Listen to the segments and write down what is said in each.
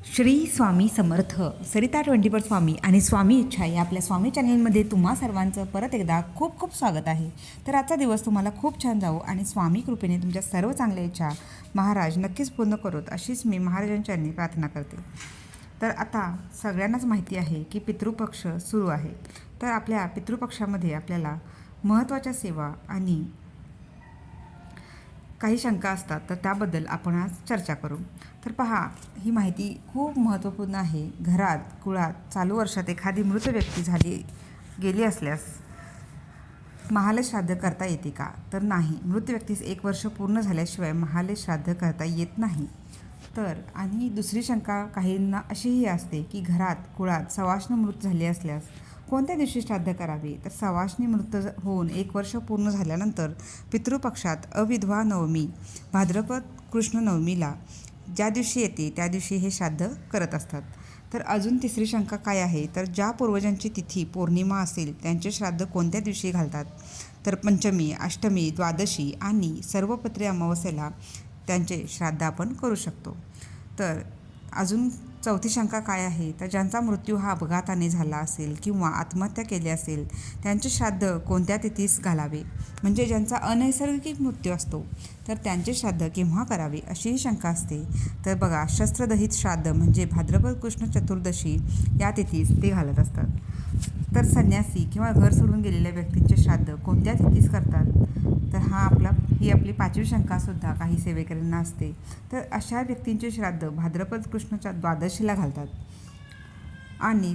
श्री स्वामी समर्थ सरिता 24 स्वामी आणि स्वामी इच्छा या आपल्या स्वामी चॅनलमध्ये तुम्हा सर्वांचं परत एकदा खूप खूप स्वागत आहे. तर आजचा दिवस तुम्हाला खूप छान जावो आणि स्वामी कृपेने तुमच्या सर्व चांगल्या इच्छा महाराज नक्कीच पूर्ण करोत अशीच मी महाराजांच्या चरणी प्रार्थना करते. तर आता सगळ्यांनाच माहिती आहे की पितृपक्ष सुरू आहे. तर आपल्या पितृपक्षामध्ये आपल्याला महत्त्वाच्या सेवा आणि काही शंका असतात, तर त्याबद्दल आपण आज चर्चा करू. तर पहा, ही माहिती खूप महत्त्वपूर्ण आहे. घरात कुळात चालू वर्षात एखादी मृत व्यक्ती गेली असल्यास महाले श्राद्ध करता येते का? तर नाही. मृत व्यक्तीस 1 वर्ष पूर्ण झाल्याशिवाय महाले श्राद्ध करता येत नाही. तर आणि दुसरी शंका काहींना अशीही असते की घरात कुळात सवाष्ण मृत झाले असल्यास कोणत्या दिवशी श्राद्ध करावे? तर सवाष्णी मृत होऊन 1 वर्ष पूर्ण झाल्यानंतर पितृपक्षात अविधवा नवमी भाद्रपद कृष्ण नवमीला ज्या दिवशी येते त्या दिवशी हे श्राद्ध करत असतात. तर अजून तिसरी शंका काय आहे? तर ज्या पूर्वजांची तिथी पौर्णिमा असेल त्यांचे श्राद्ध कोणत्या दिवशी घालतात? तर पंचमी, अष्टमी, द्वादशी आणि सर्वपित्री अमावस्येला त्यांचे श्राद्ध आपण करू शकतो. तर अजून चौथी शंका काय आहे? तर ज्यांचा मृत्यू हा अपघाताने झाला असेल किंवा आत्महत्या केली असेल त्यांचे श्राद्ध कोणत्या तिथीस घालावे? म्हणजे ज्यांचा अनैसर्गिक मृत्यू असतो तर त्यांचे श्राद्ध केव्हा करावे अशीही शंका असते. तर बघा, शस्त्रदहित श्राद्ध म्हणजे भाद्रपद कृष्ण चतुर्दशी या तिथीस ते घालत असतात. तर संन्यासी किंवा घर सोडून गेलेल्या व्यक्तींचे श्राद्ध कोणत्या तिथीस करतात? तर ही आपली 5वी शंकासुद्धा काही सेवेकऱ्यांना असते. तर अशा व्यक्तींचे श्राद्ध भाद्रपद कृष्णच्या द्वादशीला घालतात. आणि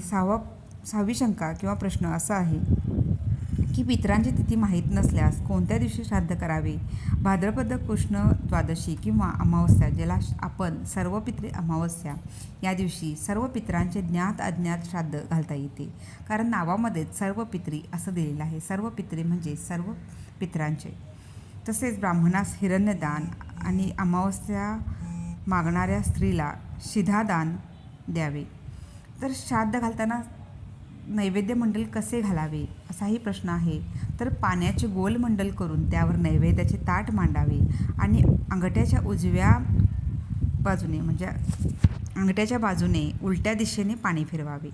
6वी शंका किंवा प्रश्न असा आहे की पितरांची तिथी माहीत नसल्यास कोणत्या दिवशी श्राद्ध करावे? भाद्रपद कृष्ण द्वादशी किंवा अमावस्या, ज्याला आपण सर्वपित्री अमावस्या, या दिवशी सर्व पितरांचे ज्ञात अज्ञात श्राद्ध घालता येते. कारण नावामध्येच सर्व पित्री असं दिलेलं आहे. सर्व पित्री म्हणजे सर्व पितरांचे. तसेच ब्राह्मणास हिरण्यदान आणि अमावस्या मागणाऱ्या स्त्रीला शिधादान द्यावे. तर श्राद्ध घालताना नैवेद्य मंडल कसे घालावे असाही प्रश्न आहे. तर पाण्याचे गोल मंडल करून त्यावर नैवेद्याचे ताट मांडावे आणि अंगठ्याच्या उजव्या बाजूने म्हणजे अंगठ्याच्या बाजूने उलट्या दिशेने पाणी फिरवावे.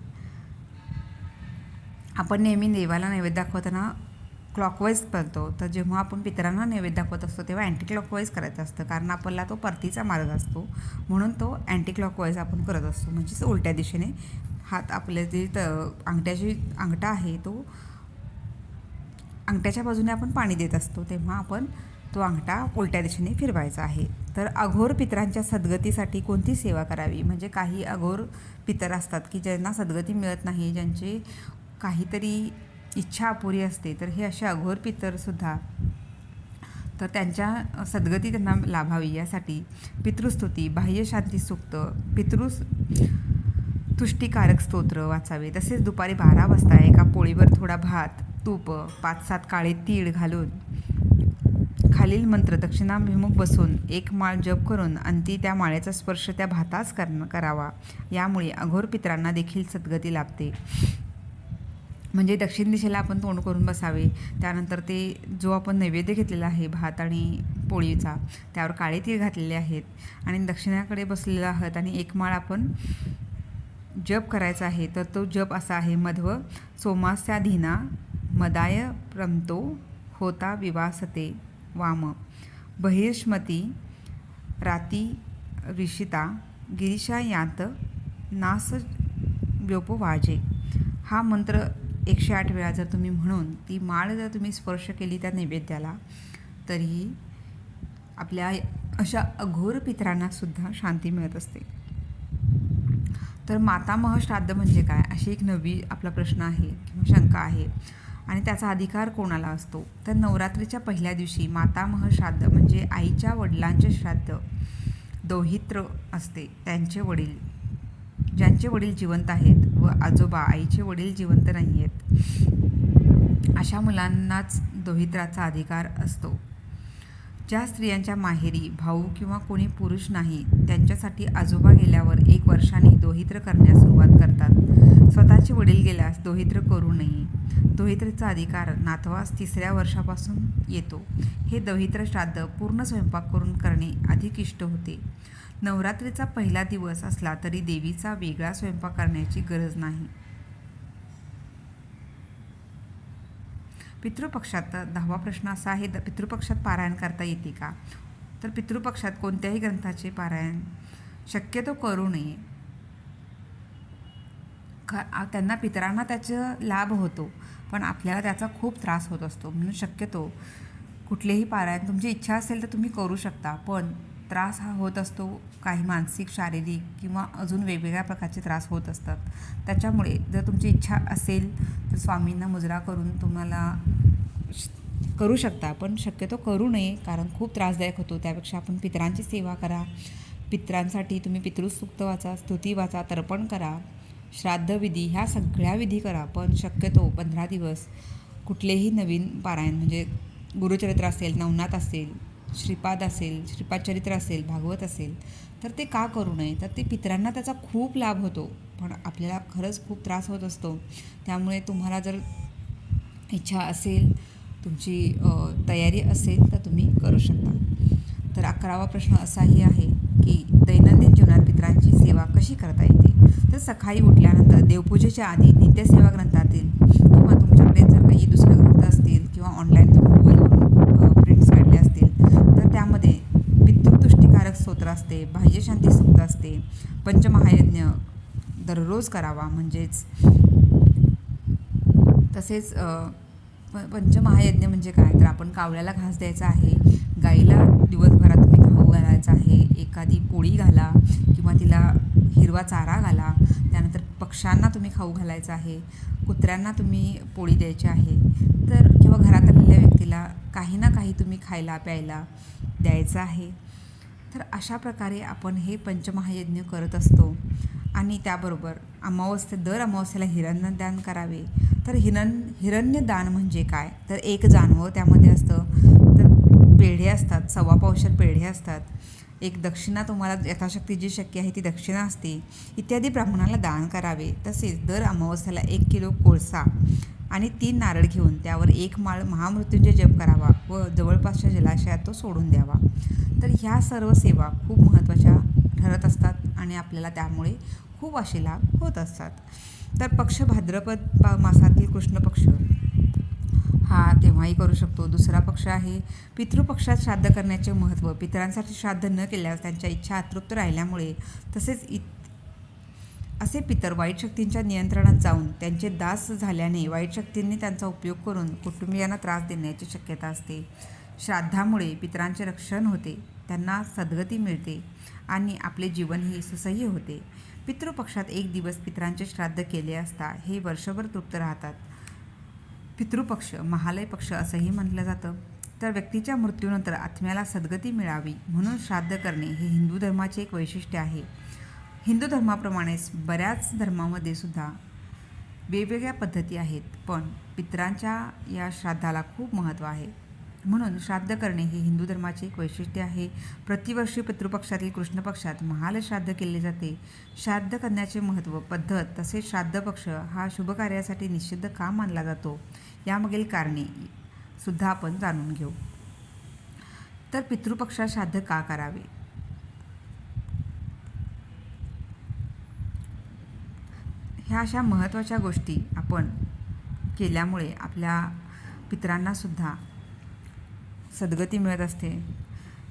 आपण नेहमी देवाला नैवेद्य दाखवताना क्लॉकवाईज करतो, तर जेव्हा आपण पितरांना नैवेद्य दाखवत असतो तेव्हा अँटी क्लॉकवाईज करायचं असतं. कारण आपल्याला तो परतीचा मार्ग असतो, म्हणून तो अँटी क्लॉकवाईज आपण करत असतो. म्हणजेच उलट्या दिशेने हात आपले जे अंगठा आहे तो अंगठ्याच्या बाजूने आपण पाणी देत असतो, तेव्हा आपण तो अंगठा उलट्या दिशेने फिरवायचा आहे. तर अघोर पितरांच्या सद्गतीसाठी कोणती सेवा करावी? म्हणजे काही अघोर पितर असतात की ज्यांना सद्गती मिळत नाही, ज्यांची काहीतरी इच्छा अपुरी असते. तर हे असे अघोर पितरसुद्धा, तर त्यांच्या सद्गती त्यांना लाभावी यासाठी पितृस्तुती, बाह्यशांती सूक्त, तुष्टिकारक स्तोत्र वाचावे. तसेच दुपारी 12 वाजता एका पोळीवर थोडा भात, तूप, 5-7 काळे तीळ घालून खालील मंत्र दक्षिणाभिमुख बसून 1 माळ जप करून अंती त्या माळेचा स्पर्श त्या भातास करावा. यामुळे अघोर पितरांना देखील सद्गती लाभते. म्हणजे दक्षिण दिशेला आपण तोंड करून बसावे. त्यानंतर ते जो आपण नैवेद्य घेतलेला आहे भात आणि पोळीचा, त्यावर काळे तीळ घातलेले आहेत आणि दक्षिणाकडे बसलेला आहात आणि 1 माळ आपण जप करायचा आहे. तर तो जप असा आहे: मध्व सोमास्याधीना मदाय प्रमतो होता विवासते वाम बहिष्मती राती ऋषिता गिरीशा यात नास व्योपवाजे. हा मंत्र 108 वेळा जर तुम्ही म्हणून ती माळ जर तुम्ही स्पर्श केली त्या नैवेद्याला, तरीही आपल्या अशा अघोर पितरांनासुद्धा शांती मिळत असते. तर मातामह श्राद्ध म्हणजे काय, अशी एक नवी आपला प्रश्न आहे किंवा शंका आहे. आणि त्याचा अधिकार कोणाला असतो? तर नवरात्रीच्या पहिल्या दिवशी मातामह श्राद्ध म्हणजे आईच्या वडिलांचे श्राद्ध दौहित्र असते. ज्यांचे वडील जिवंत आहेत व आजोबा आईचे वडील जिवंत नाही आहेत, अशा मुलांनाच दौहित्राचा अधिकार असतो. ज्या स्त्रियांच्या माहेरी भाऊ किंवा कोणी पुरुष नाही त्यांच्यासाठी आजोबा गेल्यावर 1 वर्षांनी दोहित्र करण्यास सुरुवात करतात. स्वतःचे वडील गेल्यास दोहित्र करू नये. दोहित्रीचा अधिकार नातवास 3ऱ्या वर्षापासून येतो. हे दोहित्र श्राद्ध पूर्ण स्वयंपाक करून करणे अधिक इष्ट होते. नवरात्रीचा पहिला दिवस असला तरी देवीचा वेगळा स्वयंपाक करण्याची गरज नाही. पितृपक्षात 10वा प्रश्न असा आहे, पितृपक्षात पारायण करता येते का? तर पितृपक्षात कोणत्याही ग्रंथाचे पारायण शक्यतो करू नये. त्यांना पितरांना त्याचा लाभ होतो, पण आपल्याला त्याचा खूप त्रास होत असतो. म्हणून शक्यतो कुठलेही पारायण तुमची इच्छा असेल तर तुम्ही करू शकता, पण त्रास हा होत असतो. काही मानसिक, शारीरिक किंवा अजून वेगवेगळ्या प्रकारचे त्रास होत असतात. त्याच्यामुळे जर तुमची इच्छा असेल तर स्वामींना मुजरा करून तुम्हाला करू शकता, पण शक्यतो करू नये, कारण खूप त्रासदायक होतो. त्यापेक्षा आपण पितरांची सेवा करा. पितरांसाठी तुम्ही पितृसूक्त वाचा, स्तुती वाचा, तर्पण करा, श्राद्धविधी ह्या सगळ्या विधी करा. पण शक्यतो 15 दिवस कुठलेही नवीन पारायण म्हणजे गुरुचरित्र असेल, नवनाथ असेल, श्रीपाद असेल, श्रीपाद चरित्र असेल, भागवत असेल, तर ते का करू नये? तर ते पितरांना त्याचा खूप लाभ होतो, पण आपल्याला खरंच खूप त्रास होत असतो. त्यामुळे तुम्हाला जर इच्छा असेल, तुमची तयारी असेल तर तुम्ही करू शकता. तर 11वा प्रश्न असाही आहे की दैनंदिन जीवनात पितरांची सेवा कशी करता येते? तर सकाळी उठल्यानंतर देवपूजेच्या आधी नित्यसेवा ग्रंथातील किंवा तुमच्याकडे जर काही दुसरे ग्रंथ असतील किंवा ऑनलाईन तुम्ही गुगलवरून प्रिंट्स काढले असतील तर त्यामध्ये पितृतुष्टीकारक स्तोत्र असते, बाह्यशांती सूक्त असते, पंचमहायज्ञ दररोज करावा. म्हणजेच तसेच पंचमहायज्ञ म्हणजे काय? तर आपण कावळ्याला घास द्यायचा आहे, गाईला दिवसभरात तुम्ही खाऊ घालायचा आहे, एखादी पोळी घाला किंवा तिला हिरवा चारा घाला. त्यानंतर पक्ष्यांना तुम्ही खाऊ घालायचं आहे, कुत्र्यांना तुम्ही पोळी द्यायची आहे, तर किंवा घरात आलेल्या व्यक्तीला काही ना काही तुम्ही खायला प्यायला द्यायचं आहे. तर अशा प्रकारे आपण हे पंचमहायज्ञ करत असतो. आणि त्याबरोबर दर अमावस्येला हिरण्यदान करावे. तर हिरण्यदान म्हणजे काय? तर 1 जानवं त्यामध्ये असतं, तर पेढे असतात, 1.25 पावशेर पेढे असतात, एक दक्षिणा तुम्हाला यथाशक्ती जी शक्य आहे ती दक्षिणा असते, इत्यादी ब्राह्मणाला दान करावे. तसेच दर अमावस्येला 1 किलो कोळसा आणि 3 नारळ घेऊन त्यावर 1 माळ महामृत्युंजय जप करावा व जवळपासच्या जलाशयात तो सोडून द्यावा. तर ह्या सर्व सेवा खूप महत्त्वाच्या ठरत असतात आणि आपल्याला त्यामुळे खूप असे लाभ होत असतात. तर पक्ष भाद्रपद मासातील कृष्ण पक्ष हा तेव्हाही करू शकतो. दुसरा पक्ष आहे पितृपक्षात श्राद्ध करण्याचे महत्त्व. पितरांसाठी श्राद्ध न केल्यास त्यांच्या इच्छा अतृप्त राहिल्यामुळे तसेच असे पितर वाईट शक्तींच्या नियंत्रणात जाऊन त्यांचे दास झाल्याने वाईट शक्तींनी त्यांचा उपयोग करून कुटुंबियांना त्रास देण्याची शक्यता असते. श्राद्धामुळे पितरांचे रक्षण होते, त्यांना सद्गती मिळते आणि आपले जीवनही सुसह्य होते. पितृपक्षात 1 दिवस पितरांचे श्राद्ध केले असता हे वर्षभर तृप्त राहतात. पितृपक्ष महालय पक्ष असंही म्हटलं जातं. तर व्यक्तीच्या मृत्यूनंतर आत्म्याला सद्गती मिळावी म्हणून श्राद्ध करणे हे हिंदू धर्माचे एक वैशिष्ट्य आहे. हिंदू धर्माप्रमाणेच बऱ्याच धर्मामध्ये सुद्धा वेगवेगळ्या पद्धती आहेत, पण पितरांच्या या श्राद्धाला खूप महत्त्व आहे. म्हणून श्राद्ध करणे हे हिंदू धर्माचे एक वैशिष्ट्य आहे. प्रतिवर्षी पितृपक्षातील कृष्ण पक्षात महाल श्राद्ध केले जाते. श्राद्ध करण्याचे महत्त्व, पद्धत तसेच श्राद्ध पक्ष हा शुभ कार्यासाठी निषिद्ध का मानला जातो यामागील कारणे सुद्धा आपण जाणून घेऊ. तर पितृपक्षात श्राद्ध का करावे? ह्या अशा महत्त्वाच्या गोष्टी आपण केल्यामुळे आपल्या पितरांनासुद्धा सद्गती मिळत असते.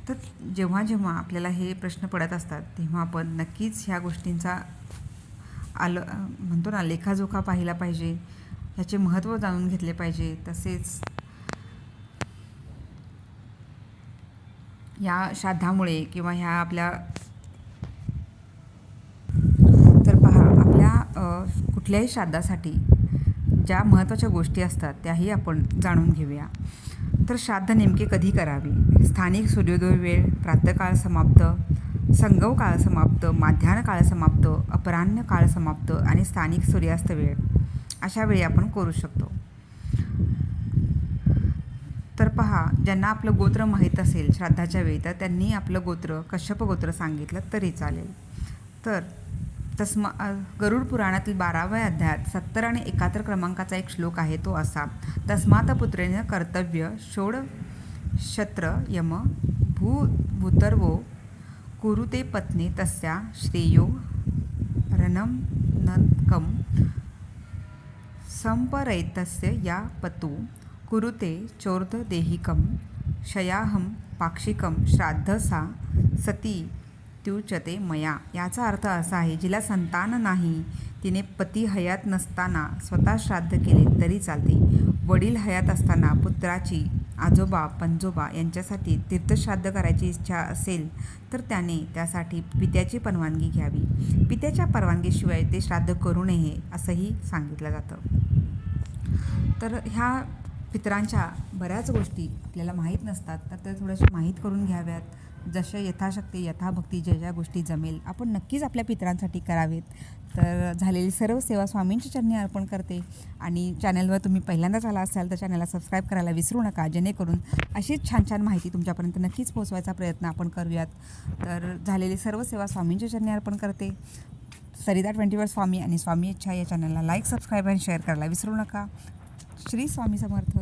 तर जेव्हा जेव्हा आपल्याला हे प्रश्न पडत असतात तेव्हा आपण नक्कीच ह्या गोष्टींचा म्हणतो ना लेखाजोखा पाहिला पाहिजे, ह्याचे महत्त्व जाणून घेतले पाहिजे. तसेच या श्राद्धामुळे किंवा ह्या आपल्या कुठल्याही श्राद्धासाठी ज्या महत्त्वाच्या गोष्टी असतात त्याही आपण जाणून घेऊया. तर श्राद्ध नेमके कधी करावे? स्थानिक सूर्योदय वेळ, प्रातःकाळ समाप्त, संगव काळ समाप्त, माध्यान्ह काळ समाप्त, अपराह्न काळ समाप्त आणि स्थानिक सूर्यास्त वेळ अशा वेळी आपण करू शकतो. तर पहा, ज्यांना आपलं गोत्र माहीत असेल श्राद्धाच्या वेळी तर त्यांनी आपलं गोत्र कश्यप गोत्र सांगितलं तरी चालेल. तर गरुड पुराणातील 12व्या अध्यायात 70 आणि 71 क्रमांकाचा एक श्लोक आहे तो असा: तस्मात् पुत्रेण कर्तव्य षोड शत्र यम भूतर्वो कुरुते पत्नी तस्या श्रेयो रणनकं संपरैतस्य या पतु कुरुते चोर्ददेहिकं शयाहं पाक्षिकं श्राद्ध सा सती त्युच्यते मया. याचा अर्थ असा आहे, जिला संतान नाही तिने पती हयात नसताना स्वतः श्राद्ध केले तरी चालते. वडील हयात असताना पुत्राची आजोबा पणजोबा यांच्यासाठी तीर्थश्राद्ध करायची इच्छा असेल तर त्याने त्यासाठी पित्याची परवानगी घ्यावी. पित्याच्या परवानगीशिवाय ते श्राद्ध करू नये असंही सांगितलं जातं. तर ह्या पितरांच्या बऱ्याच गोष्टी आपल्याला माहीत नसतात, तर त्या थोड्याशा माहीत करून घ्याव्यात. जशा यथाशक्ती यथाभक्ती ज्या ज्या गोष्टी जमेल आपण नक्कीच आपल्या पितरांसाठी करावेत. तर झालेली सर्व सेवा स्वामींच्या चरणी अर्पण करते. आणि चॅनलवर तुम्ही पहिल्यांदाच आला असाल तर चॅनलला सबस्क्राईब करायला विसरू नका, जेणेकरून अशीच छान छान माहिती तुमच्यापर्यंत नक्कीच पोहोचवायचा प्रयत्न आपण करूयात. तर झालेली सर्व सेवा स्वामींच्या चरणी अर्पण करते. सरिता 24 स्वामी आणि स्वामी इच्छा या चॅनलला लाईक सबस्क्राईब आणि शेअर करायला विसरू नका. श्री स्वामी समर्थ.